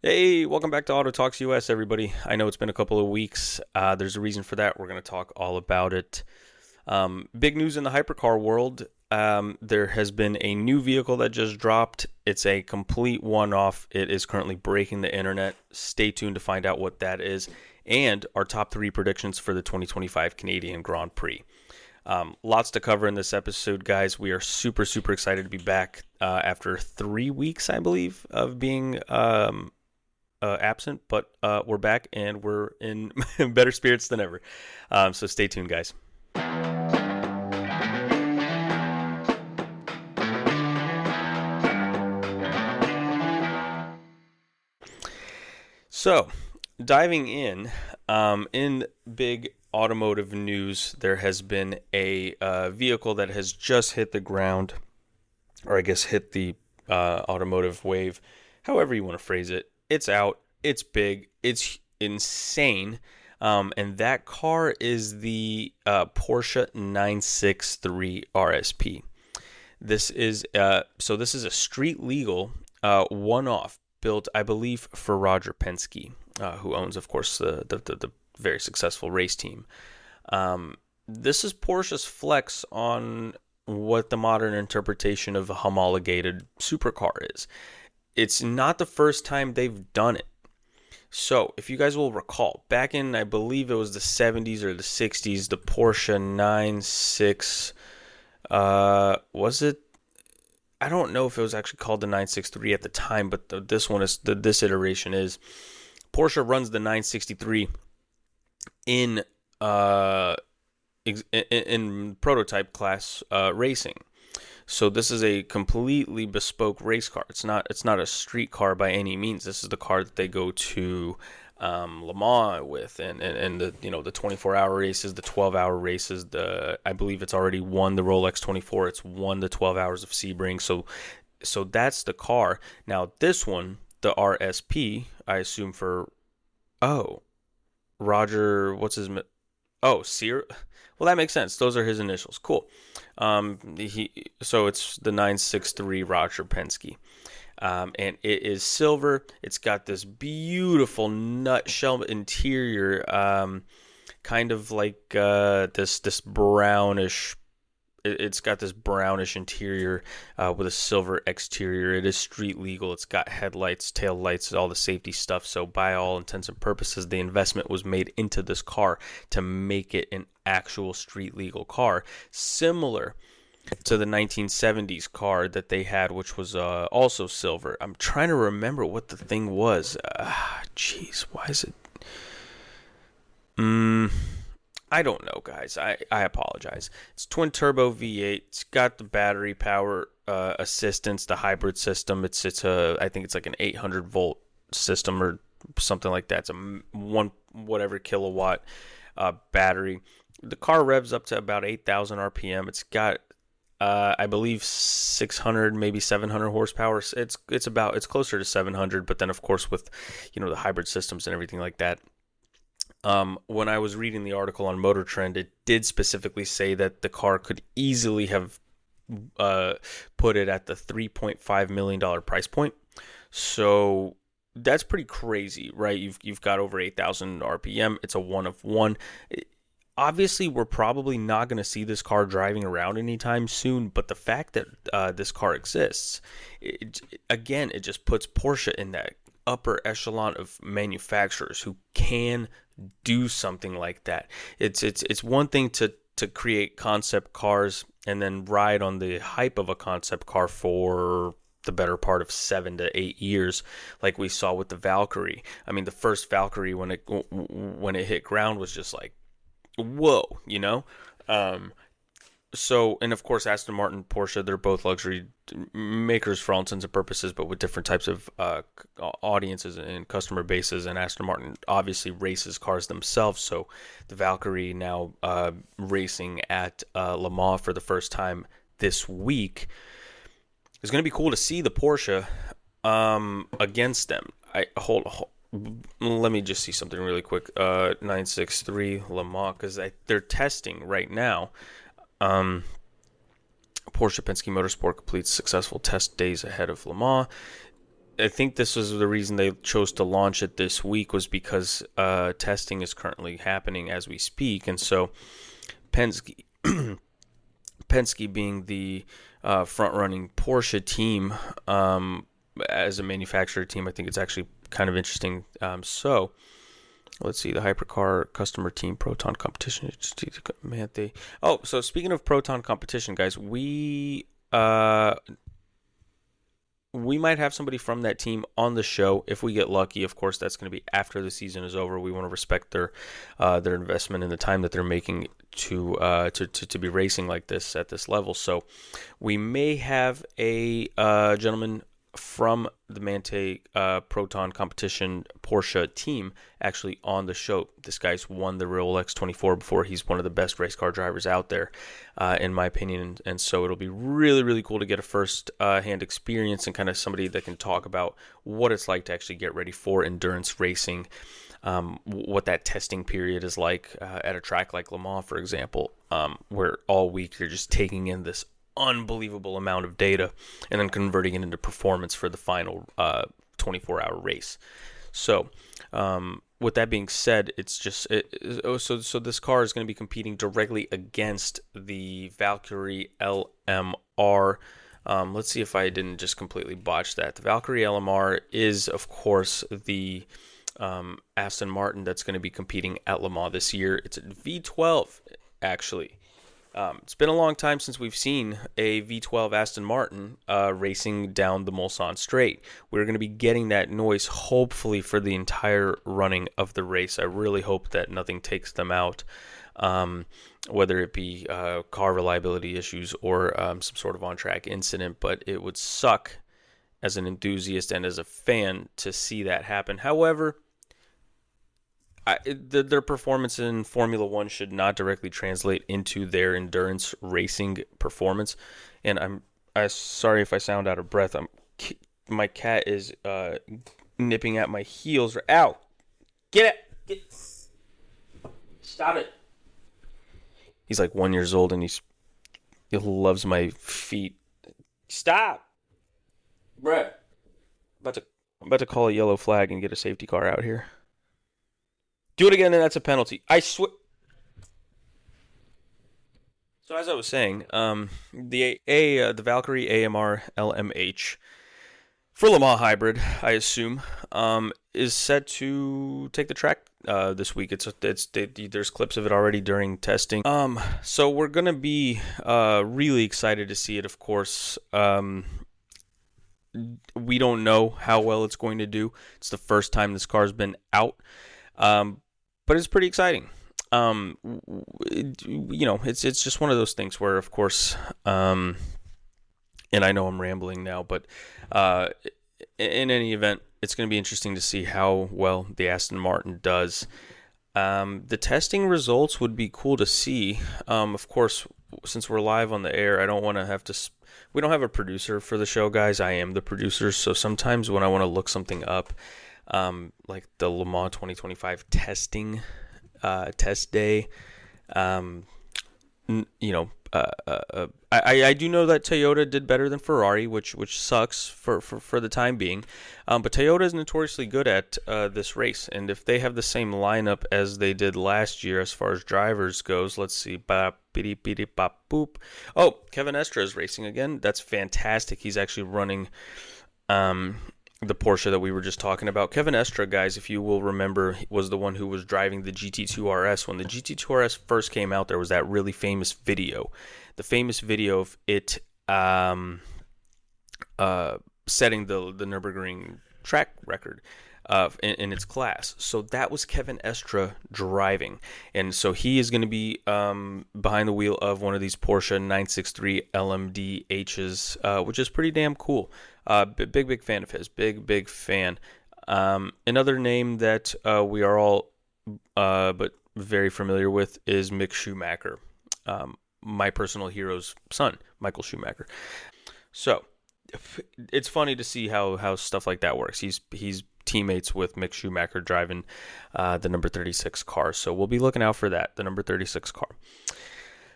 Hey, welcome back to Auto Talks US, everybody. I know it's been a couple of weeks. There's a reason for that. We're going to talk all about it. Big news in the hypercar world. There has been a new vehicle that just dropped. It's a complete one-off. It is currently breaking the internet. Stay tuned to find out what that is. And our top three predictions for the 2025 Canadian Grand Prix. Lots to cover in this episode, guys. We are super, super excited to be back after 3 weeks, I believe, of being absent, but we're back and we're in better spirits than ever. So stay tuned, guys. So, diving in big automotive news, there has been a vehicle that has just hit the ground, or I guess hit the automotive wave, however you want to phrase it. It's out. It's big. It's insane. And that car is the Porsche 963 RSP. This is this is a street legal one-off built, I believe, for Roger Penske, who owns, of course, the very successful race team. This is Porsche's flex on what the modern interpretation of a homologated supercar is. It's not the first time they've done it. So, if you guys will recall, back in, I believe it was the 70s or the 60s, the Porsche 96, was it? I don't know if it was actually called the 963 at the time, but this iteration is. Porsche runs the 963 in prototype class racing. So this is a completely bespoke race car. It's not a street car by any means. This is the car that they go to LeMans with, and the the 24-hour races, the 12-hour races. I believe it's already won the Rolex 24. It's won the 12 hours of Sebring. So that's the car. Now this one, the RSP, I assume Roger, what's his? Sear. Well, that makes sense. Those are his initials. Cool. So it's the 963 Roger Penske. And it is silver. It's got this beautiful nutshell interior, kind of like this brownish. It's got this brownish interior with a silver exterior. It is street legal. It's got headlights, tail lights, all the safety stuff. So by all intents and purposes, the investment was made into this car to make it an actual street legal car, similar to the 1970s car that they had, which was also silver. I'm trying to remember what the thing was. Why is it? I don't know, guys. I apologize. It's twin turbo V8. It's got the battery power assistance, the hybrid system. I think it's like an 800 volt system or something like that. It's a whatever kilowatt battery. The car revs up to about 8,000 RPM. It's got I believe 600, maybe 700 horsepower. It's closer to 700, but then of course with the hybrid systems and everything like that. When I was reading the article on Motor Trend, it did specifically say that the car could easily have put it at the $3.5 million price point. So that's pretty crazy, right? You've got over 8,000 RPM. It's a one of one. Obviously, we're probably not going to see this car driving around anytime soon, but the fact that this car exists, it just puts Porsche in that upper echelon of manufacturers who can do something like that. It's one thing to create concept cars and then ride on the hype of a concept car for the better part of 7 to 8 years, like we saw with the Valkyrie. I mean, the first Valkyrie when it hit ground was just like, whoa, So, and of course, Aston Martin, Porsche, they're both luxury makers for all intents and purposes, but with different types of audiences and customer bases. And Aston Martin obviously races cars themselves. So the Valkyrie now racing at Le Mans for the first time this week. It's going to be cool to see the Porsche against them. Let me just see something really quick. 963 Le Mans, because they're testing right now. Porsche Penske Motorsport completes successful test days ahead of Le Mans. I think this was the reason they chose to launch it this week, was because testing is currently happening as we speak, and so Penske, Penske being the front-running Porsche team as a manufacturer team, I think it's actually kind of interesting. So let's see, the hypercar customer team Proton competition. So speaking of Proton competition, guys, we might have somebody from that team on the show if we get lucky. Of course, that's going to be after the season is over. We want to respect their investment and the time that they're making to be racing like this at this level. So we may have a gentleman from the Mante Proton competition Porsche team actually on the show. This guy's won the Rolex 24 before. He's one of the best race car drivers out there, in my opinion. And so it'll be really, really cool to get a first-hand experience and kind of somebody that can talk about what it's like to actually get ready for endurance racing, what that testing period is like at a track like Le Mans, for example, where all week you're just taking in this unbelievable amount of data and then converting it into performance for the final 24-hour race. So with that being said, it's just so this car is going to be competing directly against the Valkyrie LMR. Let's see if I didn't just completely botch that. The Valkyrie LMR is, of course, the Aston Martin that's going to be competing at Le Mans this year. It's a V12, actually. It's been a long time since we've seen a V12 Aston Martin racing down the Mulsanne Straight. We're going to be getting that noise, hopefully, for the entire running of the race. I really hope that nothing takes them out, whether it be car reliability issues or some sort of on-track incident. But it would suck as an enthusiast and as a fan to see that happen. However, their performance in Formula One should not directly translate into their endurance racing performance. And I'm sorry if I sound out of breath. My cat is nipping at my heels. Ow! Get it! Stop it! He's like 1 year old and he loves my feet. Stop, bruh! I'm about to call a yellow flag and get a safety car out here. Do it again, and that's a penalty. I swear. So as I was saying, the Valkyrie AMR LMH for Le Mans Hybrid, I assume, is set to take the track this week. There's clips of it already during testing. So we're gonna be really excited to see it. Of course, we don't know how well it's going to do. It's the first time this car's been out. But it's pretty exciting. It's just one of those things where, of course, and I know I'm rambling now, but in any event, it's going to be interesting to see how well the Aston Martin does. The testing results would be cool to see. Of course, since we're live on the air, I don't want to have to. We don't have a producer for the show, guys. I am the producer, so sometimes when I want to look something up, like the Le Mans 2025 testing test day, I do know that Toyota did better than Ferrari, which sucks for the time being, but Toyota is notoriously good at this race, and if they have the same lineup as they did last year as far as drivers goes, let's see, oh, Kevin Estre is racing again. That's fantastic. He's actually running the Porsche that we were just talking about. Kevin Estre, guys, if you will remember, was the one who was driving the GT2 RS. When the GT2 RS first came out, there was that really famous video. The famous video of it setting the Nürburgring track record in its class. So that was Kevin Estre driving. And so he is going to be behind the wheel of one of these Porsche 963 LMDHs, which is pretty damn cool. Big fan of his. Big fan. Another name that we are all but very familiar with is Mick Schumacher, my personal hero's son, Michael Schumacher. So it's funny to see how stuff like that works. He's teammates with Mick Schumacher driving the number 36 car. So we'll be looking out for that, the number 36 car.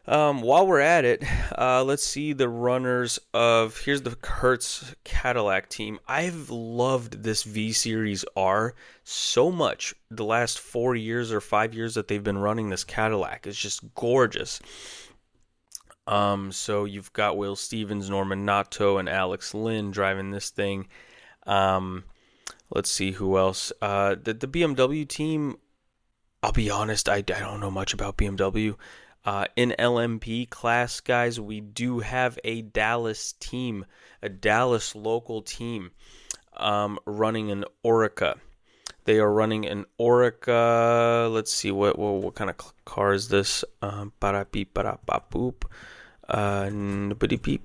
While we're at it, let's see the runners of. Here's the Hertz Cadillac team. I've loved this V Series R so much the last 4 years or 5 years that they've been running this Cadillac. It's just gorgeous. So you've got Will Stevens, Norman Nato, and Alex Lynn driving this thing. Let's see who else. The BMW team. I'll be honest, I don't know much about BMW. In LMP class, guys, we do have a Dallas team, a Dallas local team, running an Orica. They are running an Orica. Let's see what kind of car is this? Ba-da-beep, ba-da-ba-boop. Beep.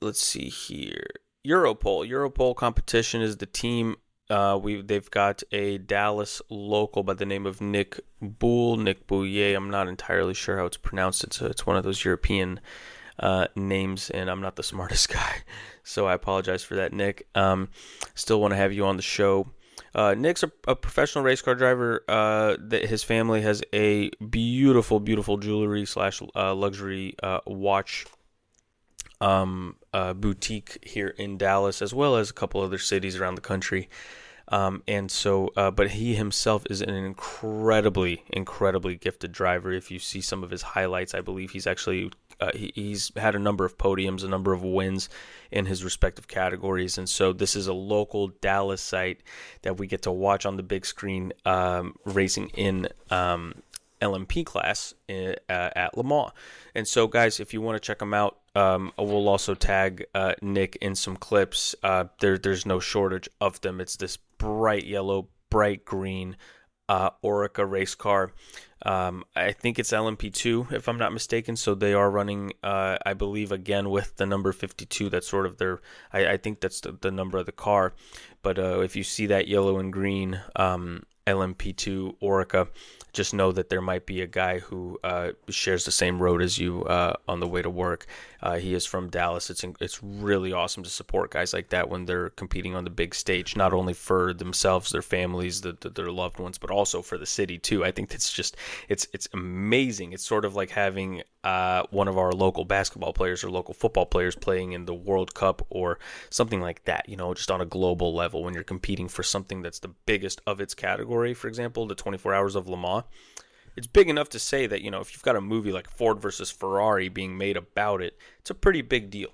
Let's see here. Europol competition is the team. They've got a Dallas local by the name of Nick Bouillet. I'm not entirely sure how it's pronounced. It's one of those European names, and I'm not the smartest guy, so I apologize for that, Nick. Still want to have you on the show. Nick's a professional race car driver. His family has a beautiful jewelry / luxury watch boutique here in Dallas, as well as a couple other cities around the country. But he himself is an incredibly gifted driver. If you see some of his highlights, I believe he's actually he's had a number of podiums, a number of wins in his respective categories. And so this is a local Dallas site that we get to watch on the big screen, racing in LMP class at Le Mans. And so, guys, if you want to check them out, we'll also tag Nick in some clips. There's no shortage of them. It's this bright yellow, bright green Orica race car. I think it's LMP2, if I'm not mistaken. So they are running, I believe, again with the number 52. That's sort of their. I think that's the number of the car. But if you see that yellow and green LMP2 Orica, just know that there might be a guy who shares the same road as you on the way to work. He is from Dallas. It's really awesome to support guys like that when they're competing on the big stage, not only for themselves, their families, their loved ones, but also for the city too. I think it's amazing. It's sort of like having one of our local basketball players or local football players playing in the World Cup or something like that, just on a global level when you're competing for something that's the biggest of its category. For example, the 24 Hours of Le Mans. It's big enough to say that, if you've got a movie like Ford versus Ferrari being made about it, it's a pretty big deal.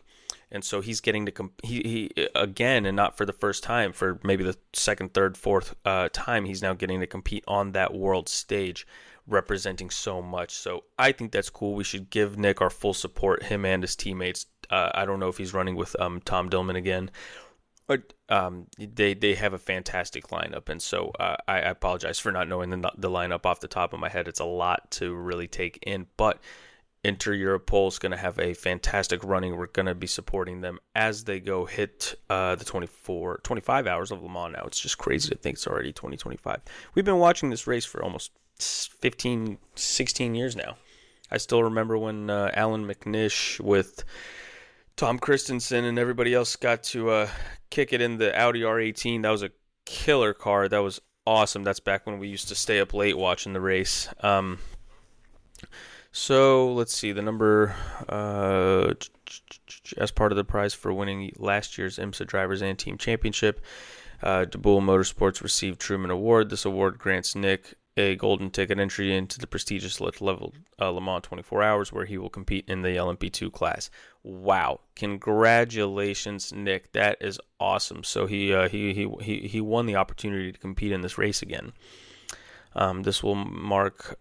And so he's getting to he again, and not for the first time, for maybe the second, third, fourth time, he's now getting to compete on that world stage, representing so much. So I think that's cool. We should give Nick our full support, him and his teammates. I don't know if he's running with Tom Dillman again. But they have a fantastic lineup, and so I apologize for not knowing the lineup off the top of my head. It's a lot to really take in, but Inter Europol is going to have a fantastic running. We're going to be supporting them as they go hit the 25 Hours of Le Mans now. It's just crazy to think it's already 2025. We've been watching this race for almost 15, 16 years now. I still remember when Alan McNish with Tom Christensen and everybody else got to kick it in the Audi R18. That was a killer car. That was awesome. That's back when we used to stay up late watching the race. So let's see. The number as part of the prize for winning last year's IMSA Drivers and Team Championship, DeBoule Motorsports received Truman Award. This award grants Nick a golden ticket entry into the prestigious level Le Mans 24 Hours, where he will compete in the LMP2 class. Wow! Congratulations, Nick. That is awesome. So he won the opportunity to compete in this race again. This will mark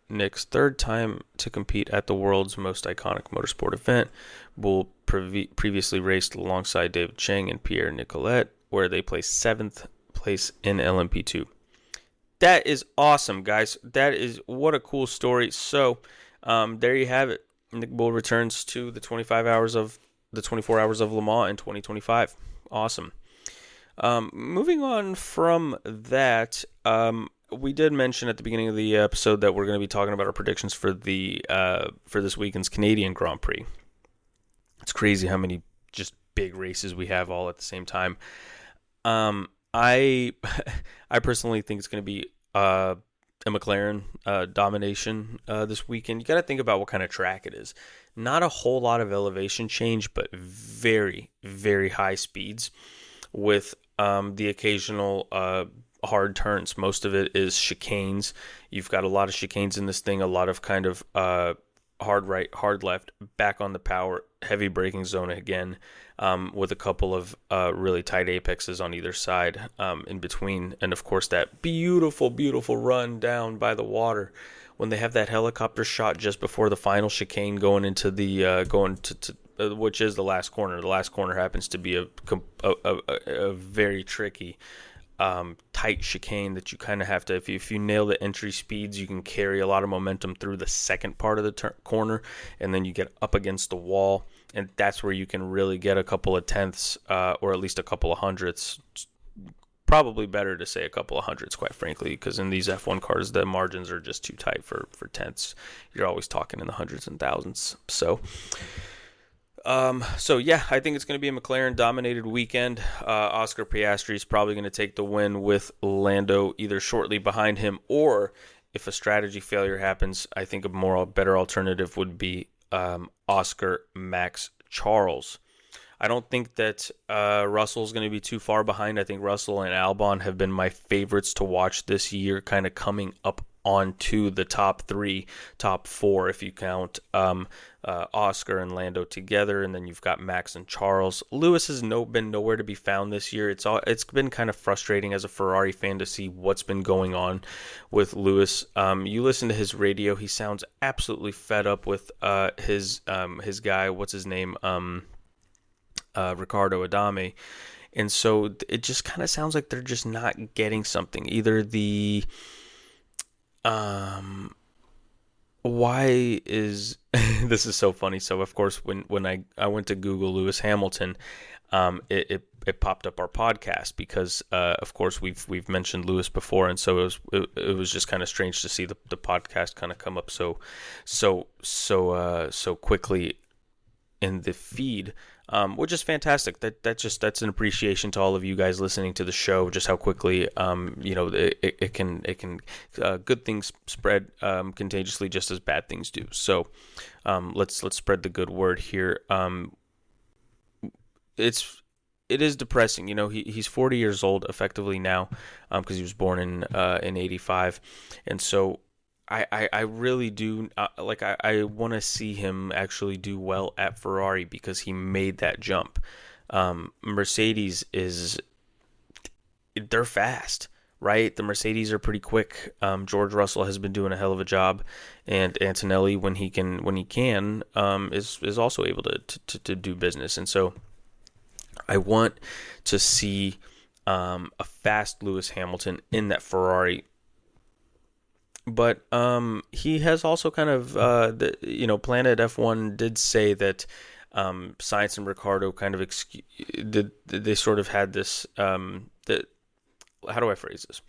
Nick's third time to compete at the world's most iconic motorsport event. Bull previously raced alongside David Cheng and Pierre Nicolet, where they placed 7th place in LMP2. That is awesome, guys. That is what a cool story. So, there you have it. Nick Bull returns to the 24 Hours of Le Mans in 2025. Awesome. Moving on from that, we did mention at the beginning of the episode that we're going to be talking about our predictions for this weekend's Canadian Grand Prix. It's crazy how many just big races we have all at the same time. I personally think it's going to be a McLaren domination this weekend, you got to think about what kind of track it is. Not a whole lot of elevation change, but very, very high speeds with the occasional hard turns. Most of it is chicanes. You've got a lot of chicanes in this thing, a lot of kind of hard right, hard left, back on the power, heavy braking zone again, with a couple of really tight apexes on either side in between. And of course, that beautiful, beautiful run down by the water when they have that helicopter shot just before the final chicane going into the which is the last corner. The last corner happens to be a very tricky, tight chicane that you kind of have to, if you nail the entry speeds, you can carry a lot of momentum through the second part of the corner, and then you get up against the wall, and that's where you can really get a couple of tenths, or at least a couple of hundredths. Probably better to say a couple of hundreds, quite frankly, because in these F1 cars, the margins are just too tight for tenths. You're always talking in the hundreds and thousands. So yeah, I think it's going to be a McLaren-dominated weekend. Oscar Piastri is probably going to take the win with Lando either shortly behind him, or if a strategy failure happens, I think a better alternative would be Oscar, Max, Charles. I don't think that Russell's going to be too far behind. I think Russell and Albon have been my favorites to watch this year, kind of coming up onto the top 3, top 4, if you count Oscar and Lando together, and then you've got Max and Charles. Lewis has been nowhere to be found this year. It's been kind of frustrating as a Ferrari fan to see what's been going on with Lewis. You listen to his radio; he sounds absolutely fed up with his guy. What's his name? Ricardo Adame. And so it just kind of sounds like they're just not getting something. Either the why is this is so funny. So of course when I went to Google Lewis Hamilton, it popped up our podcast because of course we've mentioned Lewis before, and so it was just kind of strange to see the podcast kind of come up so quickly in the feed, which is fantastic. That's an appreciation to all of you guys listening to the show. Just how quickly, it can good things spread contagiously, just as bad things do. So, let's spread the good word here. It is depressing. He's 40 years old effectively now, because he was born in 85, and so. I really do I want to see him actually do well at Ferrari because he made that jump. Mercedes they're fast, right? The Mercedes are pretty quick. George Russell has been doing a hell of a job, and Antonelli when he can is also able to do business. And so I want to see a fast Lewis Hamilton in that Ferrari. But he has also kind of, Planet F1 did say that Sainz and Ricciardo kind of they sort of had this. How do I phrase this?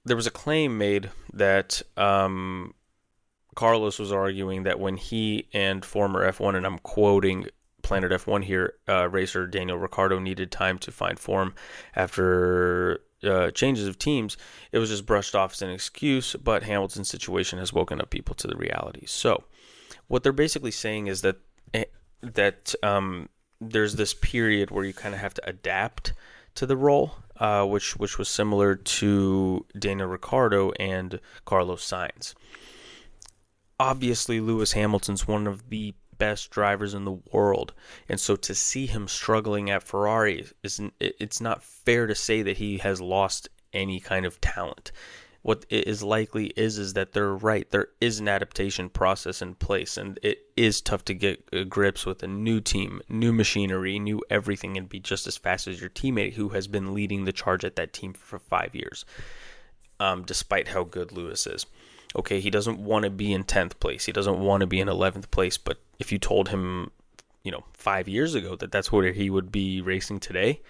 There was a claim made that Carlos was arguing that when he and former F1, and I'm quoting Planet F1 here, racer Daniel Ricciardo needed time to find form after changes of teams, it was just brushed off as an excuse, but Hamilton's situation has woken up people to the reality. So what they're basically saying is that there's this period where you kind of have to adapt to the role, which was similar to Daniel Ricciardo and Carlos Sainz. Obviously, Lewis Hamilton's one of the best drivers in the world, and so to see him struggling at Ferrari, it's not fair to say that he has lost any kind of talent. What is likely is that they're right. There is an adaptation process in place, and it is tough to get grips with a new team, new machinery, new everything, and be just as fast as your teammate who has been leading the charge at that team for 5 years, despite how good Lewis is. Okay, he doesn't want to be in 10th place. He doesn't want to be in 11th place. But if you told him, 5 years ago that that's where he would be racing today,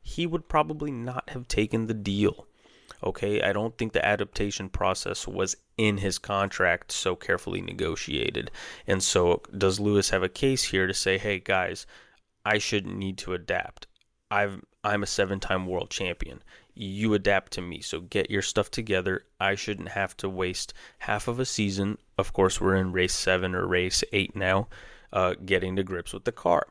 he would probably not have taken the deal. Okay, I don't think the adaptation process was in his contract so carefully negotiated. And so does Lewis have a case here to say, hey, guys, I shouldn't need to adapt. I'm a 7-time world champion. You adapt to me, so get your stuff together. I shouldn't have to waste half of a season. Of course, we're in race 7 or race 8 now, getting to grips with the car.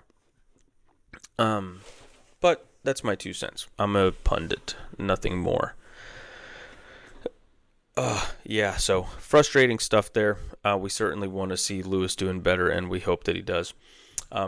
But that's my 2 cents. I'm a pundit, nothing more. Yeah, so frustrating stuff there. We certainly want to see Lewis doing better, and we hope that he does.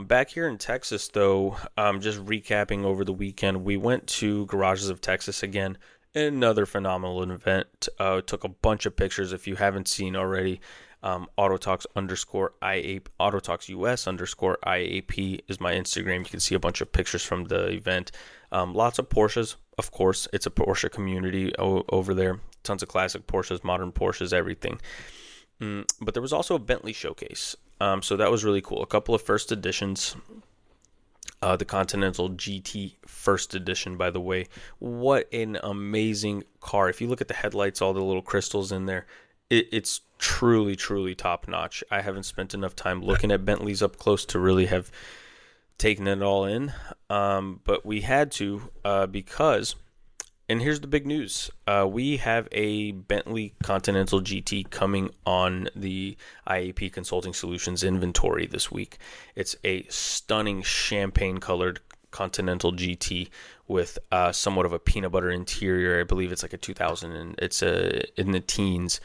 Back here in Texas, though, just recapping over the weekend, we went to Garages of Texas again. Another phenomenal event. Took a bunch of pictures. If you haven't seen already, Autotalks _IAP, Autotalks US _IAP is my Instagram. You can see a bunch of pictures from the event. Lots of Porsches, of course. It's a Porsche community over there. Tons of classic Porsches, modern Porsches, everything. But there was also a Bentley showcase. So that was really cool. A couple of first editions. The Continental GT first edition, by the way. What an amazing car. If you look at the headlights, all the little crystals in there, it's truly, truly top notch. I haven't spent enough time looking at Bentleys up close to really have taken it all in. But we had to because... And here's the big news. We have a Bentley Continental GT coming on the IAP Consulting Solutions inventory this week. It's a stunning champagne-colored Continental GT with somewhat of a peanut butter interior. I believe it's like a 2000, and it's in the teens.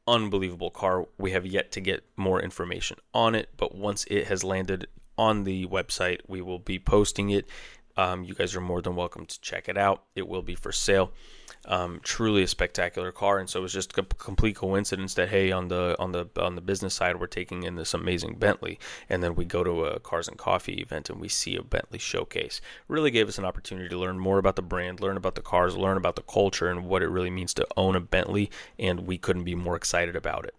Unbelievable car. We have yet to get more information on it, but once it has landed on the website, we will be posting it. You guys are more than welcome to check it out. It will be for sale. Truly a spectacular car, and so it was just a complete coincidence that hey, on the business side, we're taking in this amazing Bentley, and then we go to a Cars and Coffee event and we see a Bentley showcase. Really gave us an opportunity to learn more about the brand, learn about the cars, learn about the culture, and what it really means to own a Bentley. And we couldn't be more excited about it.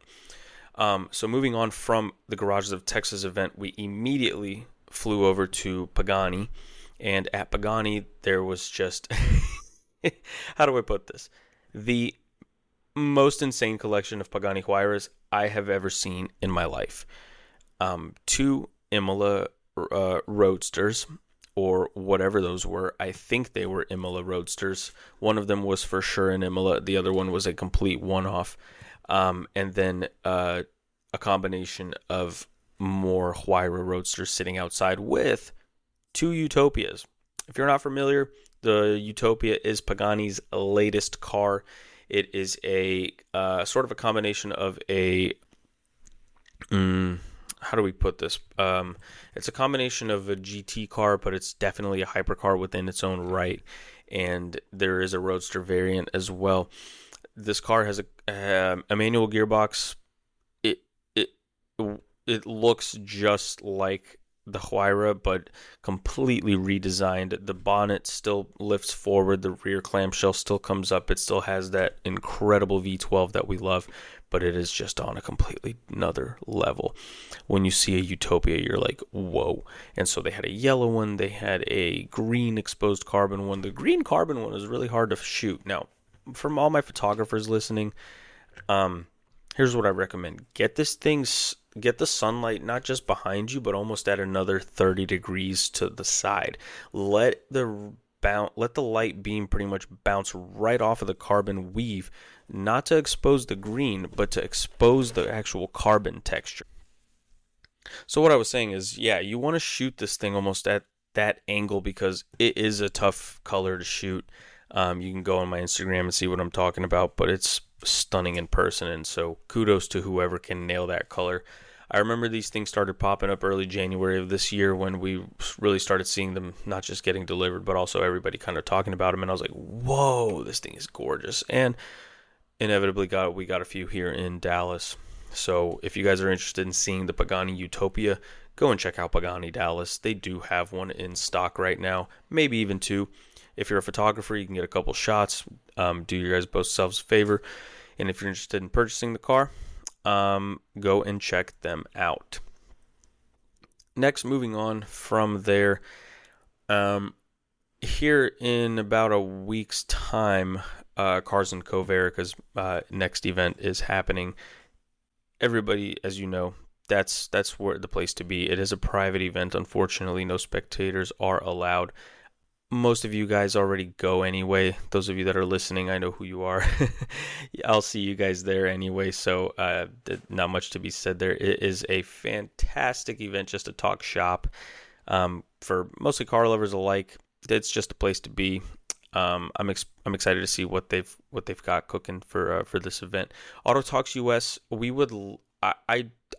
So moving on from the Garages of Texas event, we immediately flew over to Pagani. And at Pagani, there was just, how do I put this? The most insane collection of Pagani Huayras I have ever seen in my life. 2 Imola Roadsters, or whatever those were. I think they were Imola Roadsters. One of them was for sure an Imola. The other one was a complete one-off. And then a combination of more Huayra Roadsters sitting outside with 2 Utopias. If you're not familiar, the Utopia is Pagani's latest car. It is a sort of a combination of a how do we put this? It's a combination of a GT car, but it's definitely a hypercar within its own right. And there is a Roadster variant as well. This car has a manual gearbox. It looks just like the Huayra, but completely redesigned. The bonnet still lifts forward. The rear clamshell still comes up. It still has that incredible V12 that we love, but it is just on a completely another level. When you see a Utopia, you're like, whoa. And so they had a yellow one. They had a green exposed carbon one. The green carbon one is really hard to shoot. Now, from all my photographers listening, here's what I recommend. Get the sunlight not just behind you, but almost at another 30 degrees to the side. Let the light beam pretty much bounce right off of the carbon weave, not to expose the green, but to expose the actual carbon texture. So what I was saying is, yeah, you want to shoot this thing almost at that angle because it is a tough color to shoot. You can go on my Instagram and see what I'm talking about, but it's stunning in person, and so kudos to whoever can nail that color. I remember these things started popping up early January of this year when we really started seeing them not just getting delivered, but also everybody kind of talking about them, and I was like, whoa, this thing is gorgeous. And inevitably we got a few here in Dallas. So if you guys are interested in seeing the Pagani Utopia, go and check out Pagani Dallas. They do have one in stock right now, maybe even 2. If you're a photographer, you can get a couple shots. Do you guys both selves a favor. And if you're interested in purchasing the car, go and check them out. Next, moving on from there, here in about a week's time, Cars and CoVerica's next event is happening. Everybody, as you know, that's where the place to be. It is a private event. Unfortunately, no spectators are allowed. most of you guys already go anyway. Those of you that are listening, I know who you are. I'll see you guys there anyway, so not much to be said there. It is a fantastic event just to talk shop. For mostly car lovers alike, it's just a place to be. I'm excited to see what they've got cooking for this event. Auto Talks US,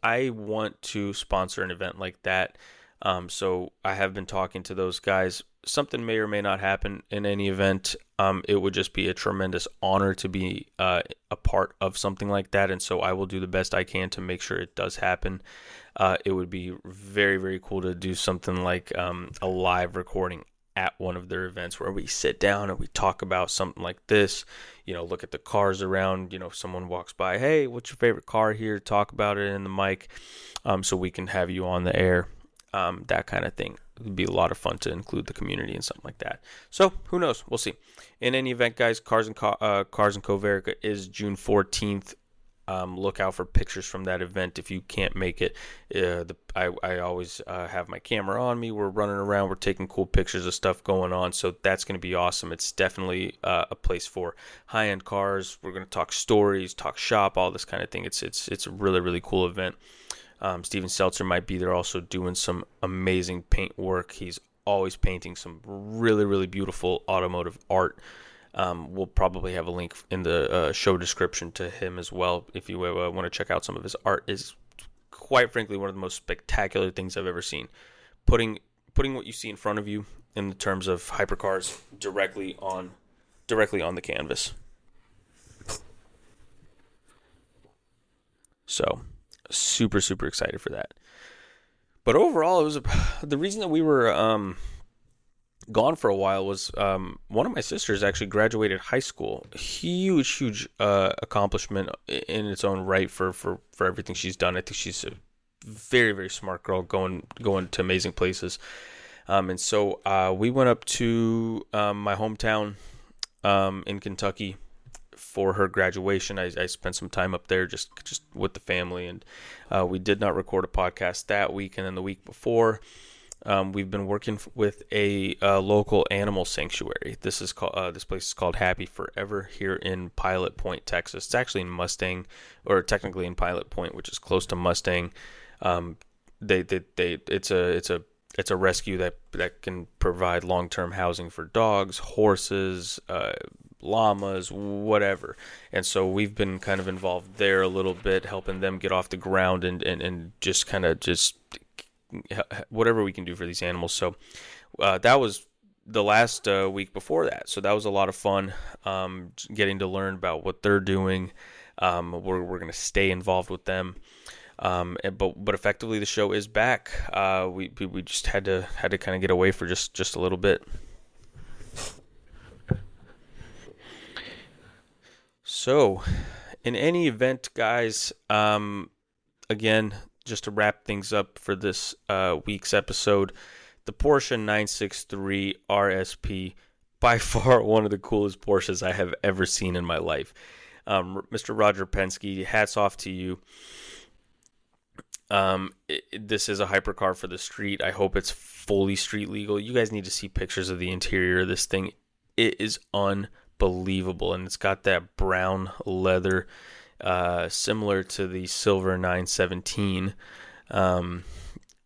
I want to sponsor an event like that. So I have been talking to those guys. Something may or may not happen in any event. It would just be a tremendous honor to be a part of something like that, and so I will do the best I can to make sure it does happen. It would be very, very cool to do something like a live recording at one of their events where we sit down and we talk about something like this, look at the cars around, if someone walks by, hey, what's your favorite car here? Talk about it in the mic, so we can have you on the air, that kind of thing. It would be a lot of fun to include the community in something like that. So who knows? We'll see. In any event, guys, Cars and CoVerica is June 14th. Look out for pictures from that event if you can't make it. I always have my camera on me. We're running around. We're taking cool pictures of stuff going on. So that's going to be awesome. It's definitely a place for high-end cars. We're going to talk stories, talk shop, all this kind of thing. It's a really, really cool event. Steven Seltzer might be there also doing some amazing paint work. He's always painting some really, really beautiful automotive art. We'll probably have a link in the show description to him as well if you want to check out some of his art. Is quite frankly one of the most spectacular things I've ever seen. Putting what you see in front of you in the terms of hypercars directly on the canvas. So super, super excited for that. But overall, it was the reason that we were gone for a while was one of my sisters actually graduated high school. Huge accomplishment in its own right for everything she's done. I think she's a very, very smart girl going to amazing places. And so we went up to my hometown in Kentucky for her graduation. I spent some time up there just with the family, and we did not record a podcast that week. And then the week before, we've been working with a local animal sanctuary. This place is called Happy Forever here in Pilot Point, Texas. It's actually in Mustang, or technically in Pilot Point, which is close to Mustang. It's a rescue that can provide long-term housing for dogs, horses, llamas, whatever. And so we've been kind of involved there a little bit, helping them get off the ground and just kind of just whatever we can do for these animals. So that was the last week before that. So that was a lot of fun, getting to learn about what they're doing. We're going to stay involved with them. But effectively the show is back. We just had to kind of get away for just a little bit. So in any event, guys, again, just to wrap things up for this week's episode, the Porsche 963 RSP, by far one of the coolest Porsches I have ever seen in my life. Mr. Roger Penske, hats off to you. This is a hypercar for the street. I hope it's fully street legal. You guys need to see pictures of the interior of this thing. It is unbelievable, and it's got that brown leather, similar to the silver 917.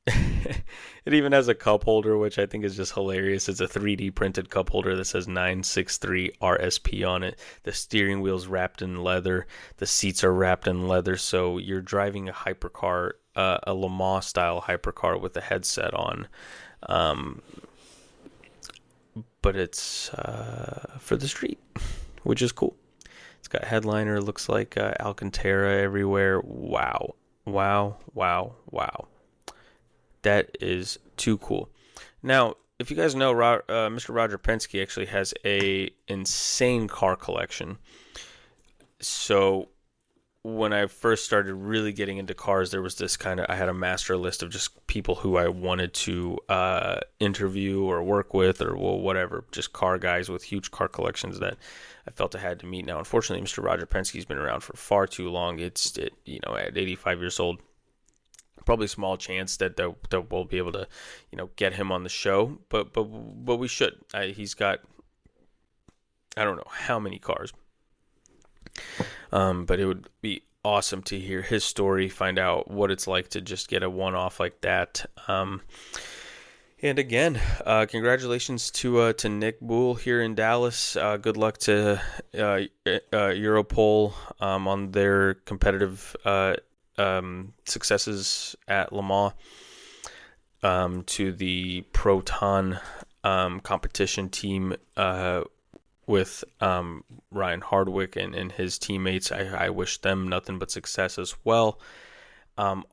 It even has a cup holder, which I think is just hilarious. It's a 3D printed cup holder that says 963 RSP on it. The steering wheel's wrapped in leather. The seats are wrapped in leather. So you're driving a hypercar, a LeMans style hypercar with a headset on. But it's for the street, which is cool. It's got headliner, looks like Alcantara everywhere. Wow. That is too cool. Now, if you guys know, Mr. Roger Penske actually has a insane car collection. So when I first started really getting into cars, there was this I had a master list of just people who I wanted to interview or work with or whatever, just car guys with huge car collections that I felt I had to meet. Now, unfortunately, Mr. Roger Penske's been around for far too long. At 85 years old, Probably small chance that we'll be able to, get him on the show, but we should. He's got, I don't know how many cars, but it would be awesome to hear his story, find out what it's like to just get a one-off like that. And again, congratulations to Nick Boole here in Dallas. Good luck to Europol on their competitive successes at Le Mans, to the Proton competition team with Ryan Hardwick and his teammates. I wish them nothing but success as well.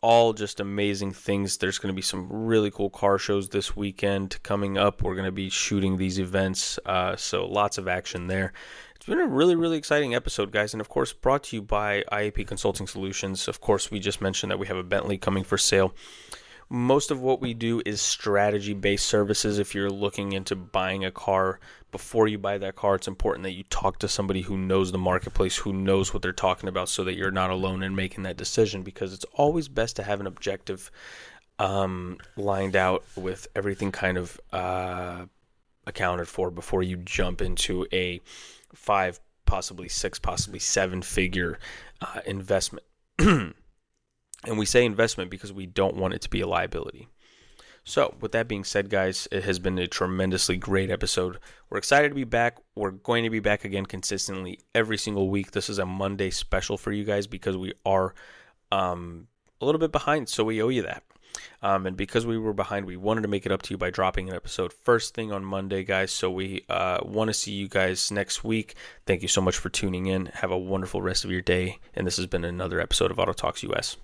All just amazing things. There's going to be some really cool car shows this weekend coming up. We're going to be shooting these events, so lots of action there. It's been a really, really exciting episode, guys, and of course brought to you by IAP Consulting Solutions. Of course, we just mentioned that we have a Bentley coming for sale. Most of what we do is strategy-based services. If you're looking into buying a car, before you buy that car, it's important that you talk to somebody who knows the marketplace, who knows what they're talking about, so that you're not alone in making that decision, because it's always best to have an objective lined out with everything kind of accounted for before you jump into a 5, possibly 6, possibly 7-figure investment. And we say investment because we don't want it to be a liability. So, with that being said, guys, it has been a tremendously great episode. We're excited to be back. We're going to be back again consistently every single week. This is a Monday special for you guys because we are a little bit behind, so we owe you that. And because we were behind, we wanted to make it up to you by dropping an episode first thing on Monday, guys. So we want to see you guys next week. Thank you so much for tuning in. Have a wonderful rest of your day. And this has been another episode of Auto Talks US.